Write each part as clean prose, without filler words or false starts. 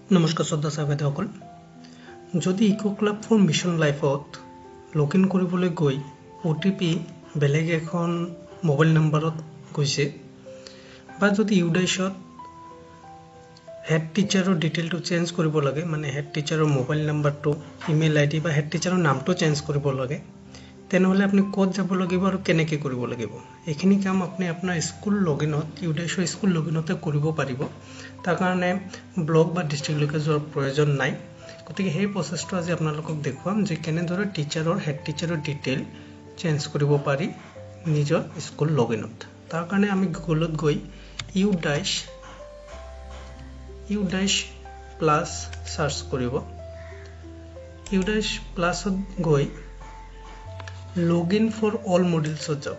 নমস্কাৰ শ্ৰদ্ধা ছাত্ৰীসকল যদি ইকো ক্লাব ফৰ মিছন লাইফত লগইন কৰিবলৈ গৈ ওটিপি বেলেগ এখন মোবাইল নম্বৰত গৈছে বা যদি ইউডাইছত হেড টিচাৰৰ ডিটেইলটো চেঞ্জ কৰিব লাগে মানে হেড টিচাৰৰ মোবাইল নম্বৰটো ইমেইল আইডি বা হেড টিচাৰৰ নামটো চেঞ্জ কৰিব লাগে তেনেহলে আপুনি ক'ত যাব লাগিব আৰু কেনেকৈ কৰিব লাগিব এইখিনি কাম আপুনি আপোনাৰ স্কুল লগইনত ইউডাইছৰ স্কুল লগইনতে কৰিব পাৰিব তাৰ কাৰণে ব্লগ বা ডিস্ট্ৰিক্টলৈকে যোৱাৰ প্ৰয়োজন নাই গতিকে সেই প্ৰচেছটো আজি আপোনালোকক দেখুৱাম যে কেনেদৰে টিচাৰৰ হেড টিচাৰৰ ডিটেইল চেঞ্জ কৰিব পাৰি নিজৰ স্কুল লগইনত তাৰ কাৰণে আমি গুগলত গৈ ইউডাইছ প্লাছ সাৰ্চ কৰিব ইউডাইছ প্লাছত গৈ লগ ইন ফৰ অল মডিউলছত যাব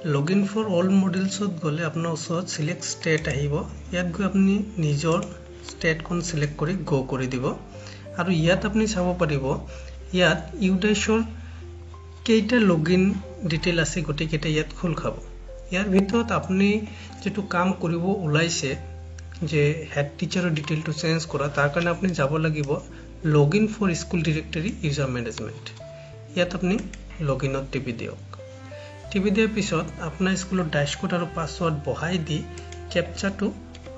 লগ ইন ফৰ অল মডিউলছত গলে আপোনাৰ ওচৰত সিলেক্ট ষ্টেট আহিব ইয়াত গৈ আপুনি নিজৰ ষ্টেটখন সিলেক্ট কৰি গো কৰি দিব আৰু ইয়াত আপুনি চাব পাৰিব ইয়াত ইউডাইছৰ কেইটা লগইন ডিটেইল আছে গটেকেটা ইয়াত খুল খাব ইয়াৰ ভিতৰত আপুনি যেটো কাম কৰিব ওলাইছে যে হেড টিচাৰৰ ডিটেইলটো চেঞ্জ কৰা তাৰ কাৰণে আপুনি যাব লাগিব login for school directory user management ইয়াত আপুনি লগইনত টিপি দিয়ক টিপি দিয়াৰ পিছত আপোনাৰ স্কুলৰ ড্যাশবোৰ্ড আৰু পাছৱৰ্ড বহাই দি ক্যাপচাটো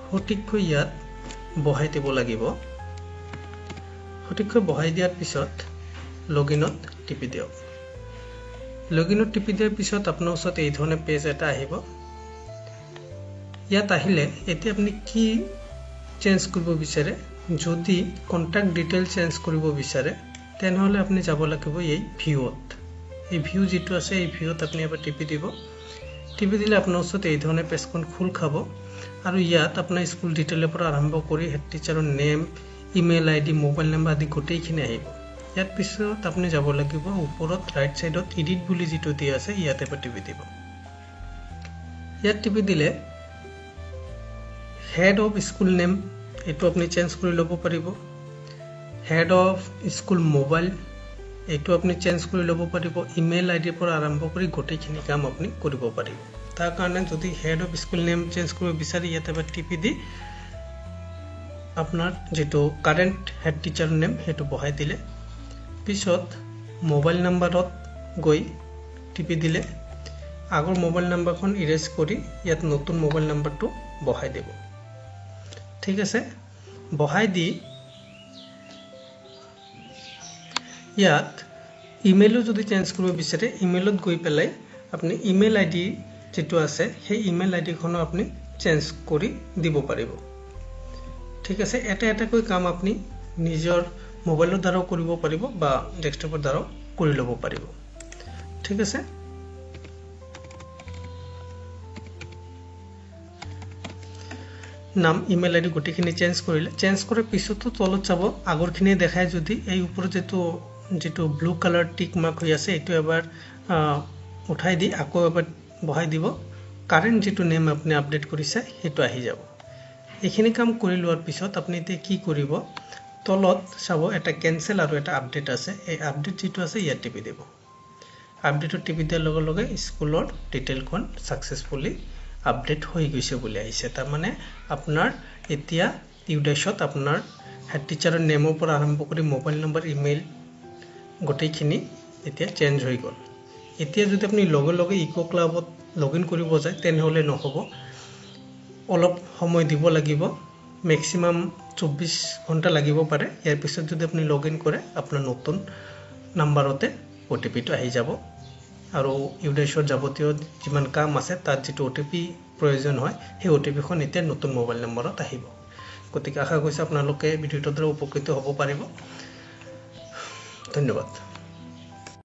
সঠিককৈ ইয়াত বহাই দিব লাগিব সঠিককৈ বহাই দিয়াৰ পিছত লগইনত টিপি দিয়ক লগইনত টিপি দিয়াৰ পিছত আপোনাৰ ওচৰত এই ধৰণে পেজ এটা আহিব ইয়াত আহিলে এতিয়া আপুনি কি চেঞ্জ কৰিব বিচাৰে যদি কন্টাক্ট ডিটেইল চেঞ্জ কৰিব বিচাৰে তেনেহলে আপুনি যাব লাগিব এই ভিউত এই ভিউ যেটো আছে এই ভিউত আপুনি এবাৰ টিপি দিব টিপি দিলে আপোনাৰ ওচৰত এই ধৰণে পেজখন খুল খাব আৰু ইয়াত আপোনাৰ স্কুল ডিটেইলৰ পৰা আৰম্ভ কৰি হেড টিচাৰৰ name email ID mobile number আদি গোটেইখিনি আহিব ইয়াত পিছত আপুনি যাব লাগিব ওপৰত ৰাইট সাইডত এডিট বুলি যেটো দিয়া আছে ইয়াতে এবাৰ টিপি দিব ইয়াত টিপি দিলে হেড অফ স্কুল নেম এটো আপুনি চেঞ্জ কৰি ল'ব পাৰিব হেড অফ স্কুল মোবাইল এটো আপুনি চেঞ্জ কৰি ল'ব পাৰিব ইমেইল আইডিৰ পৰা আৰম্ভ কৰি গোটেইখিনি কাম আপুনি কৰিব পাৰিব তাৰ কাৰণে যদি head of school name change কৰিব বিচাৰি ইয়াতে এবাৰ টিপি দি আপোনাৰ যেটো কাৰেন্ট হেড টিচাৰ নেম হেটো বহাই দিলে পিছত মোবাইল নম্বৰত গৈ টিপি দিলে আগৰ মোবাইল নম্বৰখন ইৰেজ কৰি ইয়াত নতুন মোবাইল নম্বৰটো বহাই দিব ঠিক আছে বহাই দি ইয়াত ইমেইলও যদি চেঞ্জ কৰিব বিচাৰে ইমেইলত গৈ পেলাই আপুনি ইমেইল আইডি যেটো আছে সেই ইমেইল আইডিখন আপুনি চেঞ্জ কৰি দিব পাৰিব ঠিক আছে এটা এটা কৈ কাম আপুনি নিজৰ মোবাইলৰ দ্বাৰা কৰিব পাৰিব বা ডেস্কটপৰ দ্বাৰা কৰি ল'ব পাৰিব ঠিক আছে নাম ইমেইল আইডি গোটেইখিনি চেঞ্জ কৰিলে চেঞ্জ কৰাৰ পিছতো তলত চাব আগৰখিনি দেখায় যদি এই ওপৰত যেটো ব্লু কালাৰ টিক মাৰ্ক হৈ আছে এটো এবাৰ উঠাই দি আকৌ এবাৰ বহাই দিব কাৰেন্ট যেটো নেম আপুনি আপডেট কৰিছে হেটো আহি যাব এইখিনি কাম কৰি লোৱাৰ পিছত আপুনি তে কি কৰিব তলত চাব এটা ক্যান্সেল আৰু এটা আপডেট আছে এই আপডেট যেটো আছে ইয়াত টিপি দিব আপডেটত টিপি দিয়াৰ লগে লগে স্কুলৰ ডিটেইলখন সাকসেসফুলি আপডেট হৈ গৈছে বুলি আহিছে তাৰ মানে আপোনাৰ এতিয়া ইউডাইছত আপোনাৰ হেড টিচাৰৰ নেমৰ পৰা আৰম্ভ কৰি মোবাইল নম্বৰ ইমেইল গোটেইখিনি এতিয়া চেঞ্জ হৈ গল এতিয়া যদি আপুনি লগে লগে ইকো ক্লাবত লগইন কৰিব যায় তেনেহলে নহব অলপ সময় দিব লাগিব ম্যাক্সিমাম 24 ঘণ্টা লাগিব পাৰে ইয়াৰ পিছত যদি আপুনি লগইন কৰে আপোনাৰ নতুন নম্বৰতে ওটিপিটো আহি যাব আৰু ইউডাইছৰ যাৱতীয় যিমান কাম আছে তাত যেটো ওটিপি প্ৰয়োজন হয় সেই ওটিপিখন এতিয়া নতুন মোবাইল নম্বৰত আহিব গতিকে আশা কৰিছো আপোনালোকে ভিডিওটোৰ দ্বাৰা উপকৃত হ'ব পাৰিব ধন্যবাদ